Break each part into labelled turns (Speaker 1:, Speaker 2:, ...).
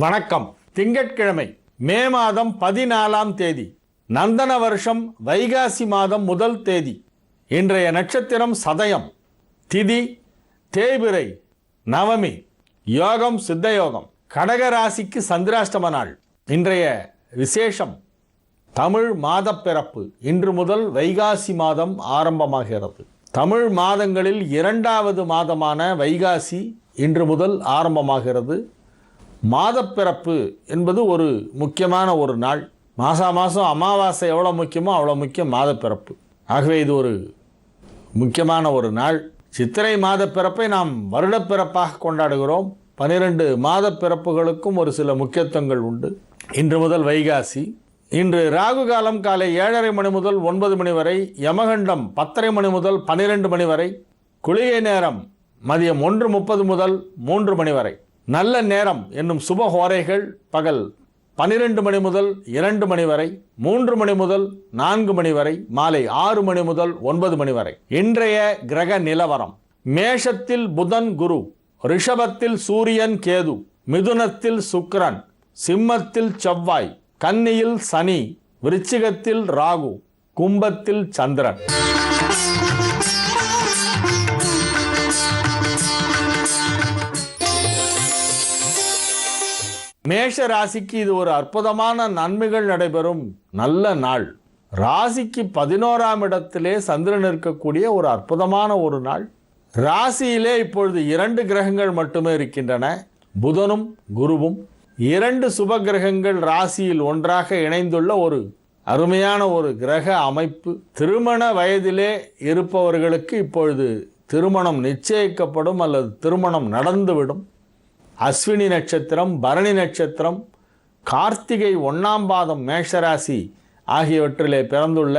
Speaker 1: வணக்கம். திங்கட்கிழமை மே மாதம் 14ஆம் தேதி, நந்தன வருஷம் வைகாசி மாதம் 1 தேதி. இன்றைய நட்சத்திரம் சதயம், திதி தேய்பிறை, நவமி, யோகம் சித்தயோகம். கடகராசிக்கு சந்திராஷ்டம நாள். இன்றைய விசேஷம் தமிழ் மாத பிறப்பு. இன்று முதல் வைகாசி மாதம் ஆரம்பமாகிறது. தமிழ் மாதங்களில் 2வது மாதமான வைகாசி இன்று முதல் ஆரம்பமாகிறது. மாதப்பிறப்பு என்பது ஒரு முக்கியமான ஒரு நாள். மாதம் அமாவாசை எவ்வளோ முக்கியமோ அவ்வளோ முக்கியம் மாதப்பிறப்பு. ஆகவே இது ஒரு முக்கியமான ஒரு நாள். சித்திரை மாதப்பிறப்பை நாம் வருடப்பிறப்பாக கொண்டாடுகிறோம். 12 மாதப்பிறப்புகளுக்கும் ஒரு சில முக்கியத்துவங்கள் உண்டு. இன்று முதல் வைகாசி. இன்று ராகு காலம் காலை 7:30 மணி முதல் 9 மணி வரை, யமகண்டம் 10:30 மணி முதல் 12 மணி வரை, குளிகை நேரம் மதியம் 1:30 முதல் 3 மணி வரை. நல்ல நேரம் என்னும் சுபஹோரைகள் பகல் 12 மணி முதல் 2 மணி வரை, 3 மணி முதல் 4 மணி வரை, மாலை 6 மணி முதல் 9 மணி வரை. இன்றைய கிரக நிலவரம்: மேஷத்தில் புதன் குரு, ரிஷபத்தில் சூரியன் கேது, மிதுனத்தில் சுக்கிரன், சிம்மத்தில் செவ்வாய், கன்னியில் சனி, விருச்சிகத்தில் ராகு, கும்பத்தில் சந்திரன். மேஷ ராசிக்கு இது ஒரு அற்புதமான நன்மைகள் நடைபெறும் நல்ல நாள். ராசிக்கு 11ஆம் இடத்திலே சந்திரன் இருக்கக்கூடிய ஒரு அற்புதமான ஒரு நாள். ராசியிலே இப்பொழுது 2 கிரகங்கள் மட்டுமே இருக்கின்றன, புதனும் குருவும். 2 சுப கிரகங்கள் ராசியில் ஒன்றாக இணைந்துள்ள ஒரு அருமையான ஒரு கிரக அமைப்பு. திருமண வயதிலே இருப்பவர்களுக்கு இப்பொழுது திருமணம் நிச்சயிக்கப்படும் அல்லது திருமணம் நடந்துவிடும். அஸ்வினி நட்சத்திரம், பரணி நட்சத்திரம், கார்த்திகை 1ஆம் பாதம் மேஷராசி ஆகியவற்றிலே பிறந்துள்ள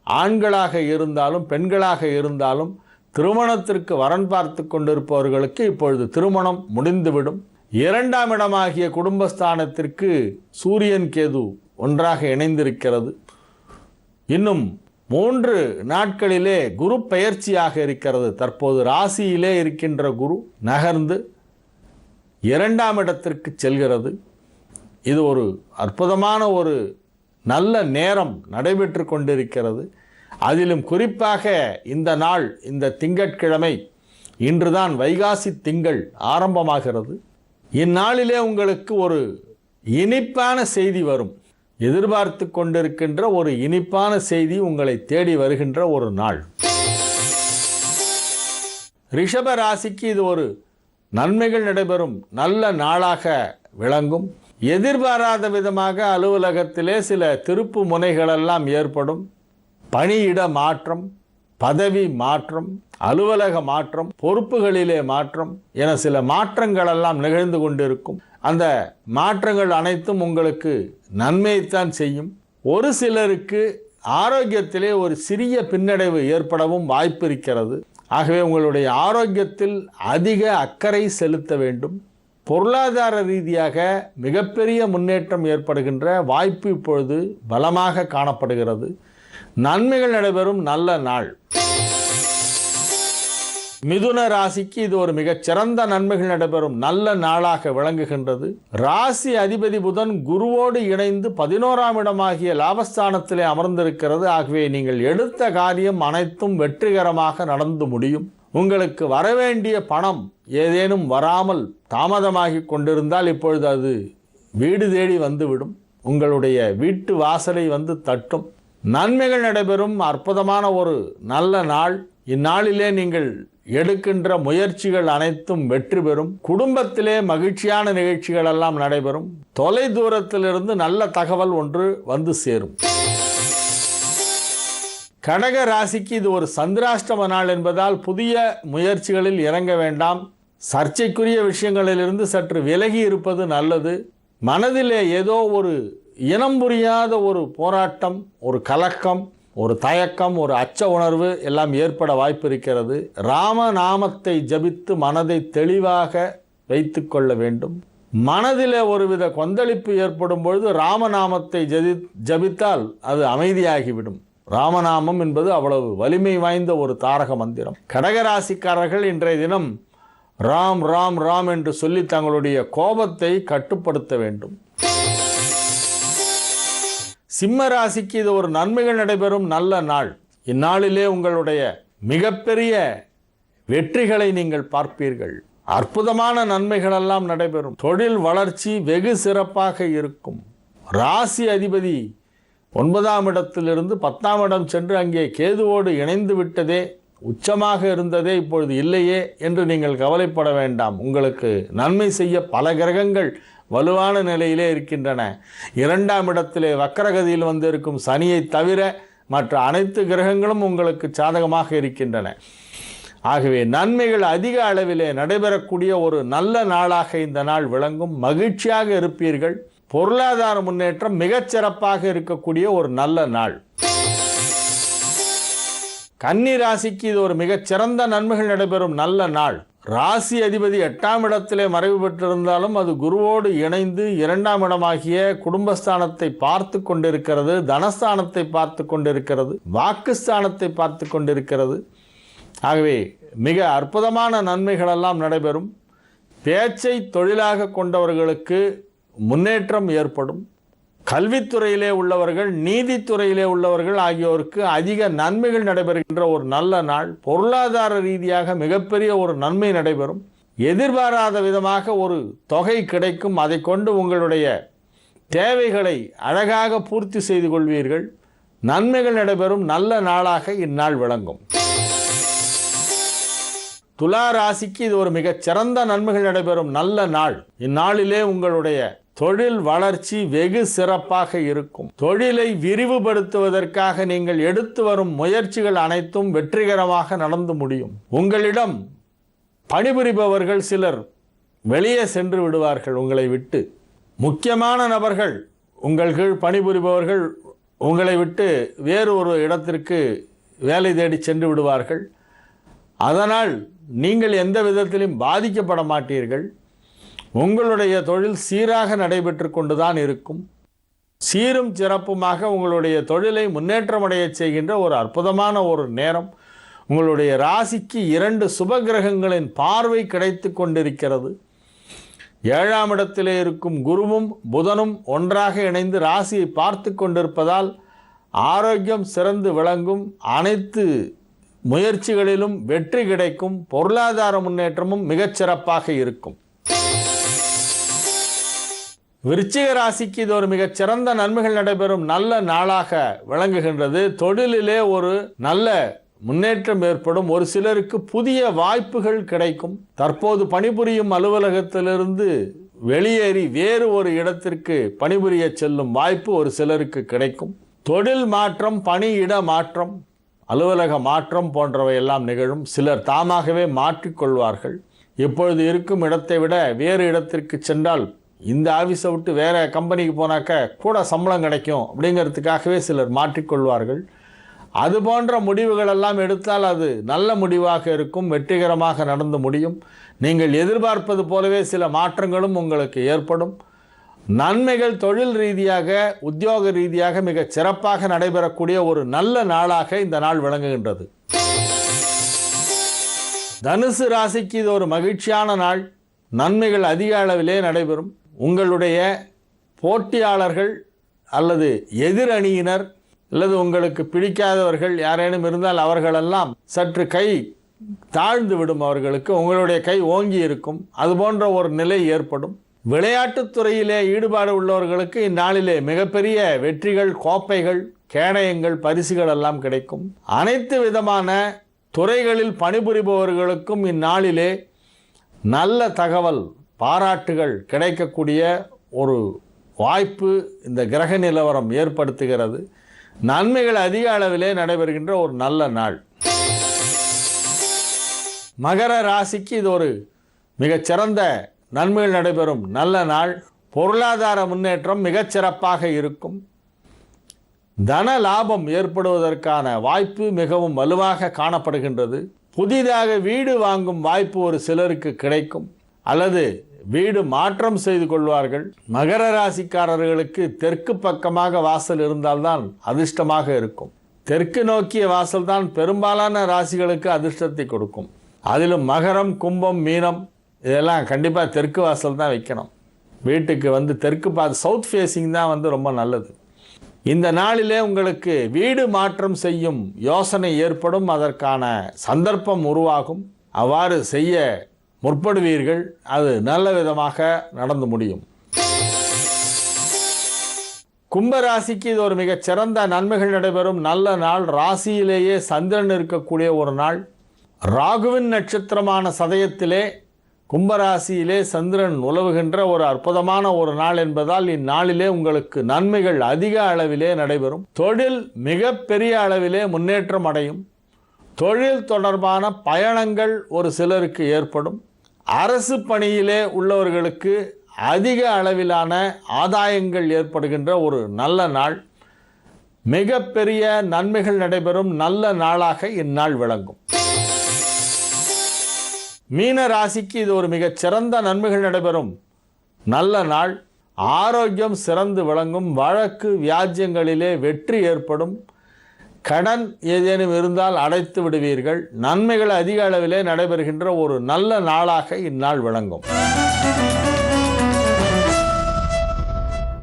Speaker 1: ஆண்களாக இருந்தாலும் பெண்களாக இருந்தாலும் திருமணத்திற்கு வரன் பார்த்து கொண்டிருப்பவர்களுக்கு இப்பொழுது திருமணம் முடிந்துவிடும். 2ஆம் இடமாகிய குடும்பஸ்தானத்திற்கு சூரியன் கேது ஒன்றாக இணைந்திருக்கிறது. இன்னும் 3 நாட்களிலே குரு பெயர்ச்சியாக இருக்கிறது. தற்போது ராசியிலே இருக்கின்ற குரு நகர்ந்து 2ஆம் இடத்திற்கு செல்கிறது. இது ஒரு அற்புதமான ஒரு நல்ல நேரம் நடைபெற்று கொண்டிருக்கிறது. அதிலும் குறிப்பாக இந்த நாள், இந்த திங்கட்கிழமை, இன்றுதான் வைகாசி திங்கள் ஆரம்பமாகிறது. இந்நாளிலே உங்களுக்கு ஒரு இனிப்பான செய்தி வரும். எதிர்பார்த்து கொண்டிருக்கின்ற ஒரு இனிப்பான செய்தி உங்களை தேடி வருகின்ற ஒரு நாள். ரிஷப ராசிக்கு இது ஒரு நன்மைகள் நடைபெறும் நல்ல நாளாக விளங்கும். எதிர்பாராத விதமாக அலுவலகத்திலே சில திருப்பு முனைகளெல்லாம் ஏற்படும். பணியிட மாற்றம், பதவி மாற்றம், அலுவலக மாற்றம், பொறுப்புகளிலே மாற்றம் என சில மாற்றங்களெல்லாம் நிகழ்ந்து கொண்டிருக்கும். அந்த மாற்றங்கள் அனைத்தும் உங்களுக்கு நன்மையைத்தான் செய்யும். ஒரு சிலருக்கு ஆரோக்கியத்திலே ஒரு சிறிய பின்னடைவு ஏற்படவும் வாய்ப்பு இருக்கிறது. ஆகவே உங்களுடைய ஆரோக்கியத்தில் அதிக அக்கறை செலுத்த வேண்டும். பொருளாதார ரீதியாக மிகப்பெரிய முன்னேற்றம் ஏற்படுகின்ற வாய்ப்பு இப்பொழுது பலமாக காணப்படுகிறது. நன்மைகள் நடைபெறும் நல்ல நாள். மிதுன ராசிக்கு இது ஒரு மிகச்சிறந்த நன்மைகள் நடைபெறும் நல்ல நாளாக விளங்குகின்றது. ராசி அதிபதி புதன் குருவோடு இணைந்து 11ஆம் இடமாகிய லாபஸ்தானத்திலே அமர்ந்திருக்கிறது. ஆகவே நீங்கள் எடுத்த காரியம் அனைத்தும் வெற்றிகரமாக நடந்து முடியும். உங்களுக்கு வரவேண்டிய பணம் ஏதேனும் வராமல் தாமதமாகி கொண்டிருந்தால் இப்பொழுது அது வீடு தேடி வந்துவிடும். உங்களுடைய வீட்டு வாசலை வந்து தட்டும். நன்மைகள் நடைபெறும் அற்புதமான ஒரு நல்ல நாள். இந்நாளிலே நீங்கள் எடுக்கின்ற முயற்சிகள் அனைத்தும் வெற்றி பெறும். குடும்பத்திலே மகிழ்ச்சியான நிகழ்ச்சிகள் எல்லாம் நடைபெறும். தொலை தூரத்திலிருந்து நல்ல தகவல் ஒன்று வந்து சேரும். கடக ராசிக்கு இது ஒரு சந்திராஷ்டம நாள் என்பதால் புதிய முயற்சிகளில் இறங்க வேண்டாம். சர்ச்சைக்குரிய விஷயங்களிலிருந்து சற்று விலகி இருப்பது நல்லது. மனதிலே ஏதோ ஒரு இனம் புரியாத ஒரு போராட்டம், ஒரு கலக்கம், ஒரு தயக்கம், ஒரு அச்ச உணர்வு எல்லாம் ஏற்பட வாய்ப்பு இருக்கிறது. ராமநாமத்தை ஜபித்து மனதை தெளிவாக வைத்து கொள்ள வேண்டும். மனதில் ஒருவித கொந்தளிப்பு ஏற்படும் பொழுது ராமநாமத்தை ஜபித்தால் அது அமைதியாகிவிடும். ராமநாமம் என்பது அவ்வளவு வலிமை வாய்ந்த ஒரு தாரக மந்திரம். கடகராசிக்காரர்கள் இன்றைய தினம் ராம் ராம் ராம் என்று சொல்லி தங்களுடைய கோபத்தை கட்டுப்படுத்த வேண்டும். சிம்ம ராசிக்கு இது ஒரு நன்மைகள் நடைபெறும் நல்ல நாள். இந்நாளிலே உங்களுடைய மிகப்பெரிய வெற்றிகளை நீங்கள் பார்ப்பீர்கள். அற்புதமான நன்மைகளெல்லாம் நடைபெறும். தொழில் வளர்ச்சி வெகு சிறப்பாக இருக்கும். ராசி அதிபதி 9ஆம் இடத்திலிருந்து 10ஆம் இடம் சென்று அங்கே கேதுவோடு இணைந்து விட்டதே, உச்சமாக இருந்ததே இப்பொழுது இல்லையே என்று நீங்கள் கவலைப்பட வேண்டாம். உங்களுக்கு நன்மை செய்ய பல கிரகங்கள் வலுவான நிலையிலே இருக்கின்றன. 2ஆம் இடத்திலே வக்கரகதியில் வந்து இருக்கும் சனியை தவிர மற்ற அனைத்து கிரகங்களும் உங்களுக்கு சாதகமாக இருக்கின்றன. ஆகவே நன்மைகள் அதிக அளவிலே நடைபெறக்கூடிய ஒரு நல்ல நாளாக இந்த நாள் விளங்கும். மகிழ்ச்சியாக இருப்பீர்கள். பொருளாதார முன்னேற்றம் மிகச்சிறப்பாக இருக்கக்கூடிய ஒரு நல்ல நாள். கன்னி ராசிக்கு இது ஒரு மிகச்சிறந்த நன்மைகள் நடைபெறும் நல்ல நாள். ராசி அதிபதி 8ஆம் இடத்திலே மறைவு பெற்றிருந்தாலும் அது குருவோடு இணைந்து 2ஆம் இடமாகிய குடும்பஸ்தானத்தை பார்த்து கொண்டிருக்கிறது, தனஸ்தானத்தை பார்த்து கொண்டிருக்கிறது, வாக்குஸ்தானத்தை பார்த்து கொண்டிருக்கிறது. ஆகவே மிக அற்புதமான நன்மைகளெல்லாம் நடைபெறும். பேச்சை தொழிலாக கொண்டவர்களுக்கு முன்னேற்றம் ஏற்படும். கல்வித்துறையிலே உள்ளவர்கள், நீதித்துறையிலே உள்ளவர்கள் ஆகியோருக்கு அதிக நன்மைகள் நடைபெறுகின்ற ஒரு நல்ல நாள். பொருளாதார ரீதியாக மிகப்பெரிய ஒரு நன்மை நடைபெறும். எதிர்பாராத விதமாக ஒரு தொகை கிடைக்கும். அதை கொண்டு உங்களுடைய தேவைகளை அழகாக பூர்த்தி செய்து கொள்வீர்கள். நன்மைகள் நடைபெறும் நல்ல நாளாக இந்நாள் விளங்கும். துலா ராசிக்கு இது ஒரு மிகச் சிறந்த நன்மைகள் நடைபெறும் நல்ல நாள். இந்நாளிலே உங்களுடைய தொழில் வளர்ச்சி வெகு சிறப்பாக இருக்கும். தொழிலை விரிவுபடுத்துவதற்காக நீங்கள் எடுத்து வரும் முயற்சிகள் அனைத்தும் வெற்றிகரமாக நடந்து முடியும். உங்களிடம் பணிபுரிபவர்கள் சிலர் வெளியே சென்று விடுவார்கள் உங்களை விட்டு. முக்கியமான நபர்கள், உங்கள் கீழ் பணிபுரிபவர்கள் உங்களை விட்டு வேறு ஒரு இடத்திற்கு வேலை தேடி சென்று விடுவார்கள். அதனால் நீங்கள் எந்த விதத்திலும் பாதிக்கப்பட மாட்டீர்கள். உங்களுடைய தொழில் சீராக நடைபெற்று கொண்டுதான் இருக்கும். சீரும் சிறப்புமாக உங்களுடைய தொழிலை முன்னேற்றமடைய செய்கின்ற ஒரு அற்புதமான ஒரு நேரம். உங்களுடைய ராசிக்கு 2 சுப கிரகங்களின் பார்வை கிடைத்து கொண்டிருக்கிறது. 7ஆம் இடத்திலே இருக்கும் குருவும் புதனும் ஒன்றாக இணைந்து ராசியை பார்த்து கொண்டிருப்பதால் ஆரோக்கியம் சிறந்து விளங்கும். அனைத்து முயற்சிகளிலும் வெற்றி கிடைக்கும். பொருளாதார முன்னேற்றமும் மிகச்சிறப்பாக இருக்கும். விருச்சிக ராசிக்கு இது ஒரு மிகச்சிறந்த நன்மைகள் நடைபெறும் நல்ல நாளாக விளங்குகின்றது. தொழிலிலே ஒரு நல்ல முன்னேற்றம் ஏற்படும். ஒரு சிலருக்கு புதிய வாய்ப்புகள் கிடைக்கும். தற்போது பணிபுரியும் அலுவலகத்திலிருந்து வெளியேறி வேறு ஒரு இடத்திற்கு பணிபுரிய செல்லும் வாய்ப்பு ஒரு சிலருக்கு கிடைக்கும். தொழில் மாற்றம், பணியிட மாற்றம், அலுவலக மாற்றம் போன்றவை எல்லாம் நிகழும். சிலர் தாமாகவே மாற்றிக்கொள்வார்கள். இப்பொழுது இருக்கும் இடத்தை விட வேறு இடத்திற்கு சென்றால், இந்த ஆஃபீஸை விட்டு வேறு கம்பெனிக்கு போனாக்க கூட சம்பளம் கிடைக்கும் அப்படிங்கிறதுக்காகவே சிலர் மாற்றிக்கொள்வார்கள். அது போன்ற முடிவுகளெல்லாம் எடுத்தால் அது நல்ல முடிவாக இருக்கும். வெற்றிகரமாக நடந்து முடியும். நீங்கள் எதிர்பார்ப்பது போலவே சில மாற்றங்களும் உங்களுக்கு ஏற்படும். நன்மைகள் தொழில் ரீதியாக, உத்தியோக ரீதியாக மிக சிறப்பாக நடைபெறக்கூடிய ஒரு நல்ல நாளாக இந்த நாள் விளங்குகின்றது. தனுசு ராசிக்கு இது ஒரு மகிழ்ச்சியான நாள். நன்மைகள் அதிக அளவிலே நடைபெறும். உங்களுடைய போட்டியாளர்கள் அல்லது எதிர் அணியினர் அல்லது உங்களுக்கு பிடிக்காதவர்கள் யாரேனும் இருந்தால் அவர்களெல்லாம் சற்று கை தாழ்ந்து விடும். அவர்களுக்கு உங்களுடைய கை ஓங்கி இருக்கும். அதுபோன்ற ஒரு நிலை ஏற்படும். விளையாட்டுத் துறையிலே ஈடுபாடு உள்ளவர்களுக்கு இந்நாளிலே மிகப்பெரிய வெற்றிகள், கோப்பைகள், கேடயங்கள், பரிசுகள் எல்லாம் கிடைக்கும். அனைத்து விதமான துறைகளில் பணிபுரிபவர்களுக்கும் இந்நாளிலே நல்ல தகவல், பாராட்டுகள் கிடைக்கக்கூடிய ஒரு வாய்ப்பு இந்த கிரக நிலவரம் ஏற்படுத்துகிறது. நன்மைகள் அதிக அளவிலே நடைபெறுகின்ற ஒரு நல்ல நாள். மகர ராசிக்கு இது ஒரு மிகச்சிறந்த நன்மைகள் நடைபெறும் நல்ல நாள். பொருளாதார முன்னேற்றம் மிகச்சிறப்பாக இருக்கும். தன லாபம் ஏற்படுவதற்கான வாய்ப்பு மிகவும் வலுவாக காணப்படுகின்றது. புதிதாக வீடு வாங்கும் வாய்ப்பு ஒரு சிலருக்கு கிடைக்கும் அல்லது வீடு மாற்றம் செய்து கொள்வார்கள். மகர ராசிக்காரர்களுக்கு தெற்கு பக்கமாக வாசல் இருந்தால்தான் அதிர்ஷ்டமாக இருக்கும். தெற்கு நோக்கிய வாசல் தான் பெரும்பாலான ராசிகளுக்கு அதிர்ஷ்டத்தை கொடுக்கும். அதிலும் மகரம், கும்பம், மீனம் இதெல்லாம் கண்டிப்பாக தெற்கு வாசல் தான் வைக்கணும். வீட்டுக்கு தெற்கு சவுத் ஃபேஸிங் தான் ரொம்ப நல்லது. இந்த நாளிலே உங்களுக்கு வீடு மாற்றம் செய்யும் யோசனை ஏற்படும். அதற்கான சந்தர்ப்பம் உருவாகும். அவ்வாறு செய்ய முற்படுவீர்கள். அது நல்ல விதமாக நடந்து முடியும். கும்பராசிக்கு இது ஒரு மிகச்சிறந்த நன்மைகள் நடைபெறும் நல்ல நாள். ராசியிலேயே சந்திரன் இருக்கக்கூடிய ஒரு நாள். ராகுவின் நட்சத்திரமான சதயத்திலே கும்பராசியிலே சந்திரன் உலவுகின்ற ஒரு அற்புதமான ஒரு நாள் என்பதால் இந்நாளிலே உங்களுக்கு நன்மைகள் அதிக அளவிலே நடைபெறும். தொழில் மிக பெரிய அளவிலே முன்னேற்றம் அடையும். தொழில் தொடர்பான பயணங்கள் ஒரு சிலருக்கு ஏற்படும். அரசு பணியிலே உள்ளவர்களுக்கு அதிக அளவிலான ஆதாயங்கள் ஏற்படுகின்ற ஒரு நல்ல நாள். மிக பெரிய நன்மைகள் நடைபெறும் நல்ல நாளாக இந்நாள் விளங்கும். மீன ராசிக்கு இது ஒரு மிகச்சிறந்த நன்மைகள் நடைபெறும் நல்ல நாள். ஆரோக்கியம் சிறந்து விளங்கும். வழக்கு வியாஜ்யங்களிலே வெற்றி ஏற்படும். கடன் ஏதேனும் இருந்தால் அடைத்து விடுவீர்கள். நன்மைகள் அதிக அளவிலே நடைபெறுகின்ற ஒரு நல்ல நாளாக இந்நாள் விளங்கும்.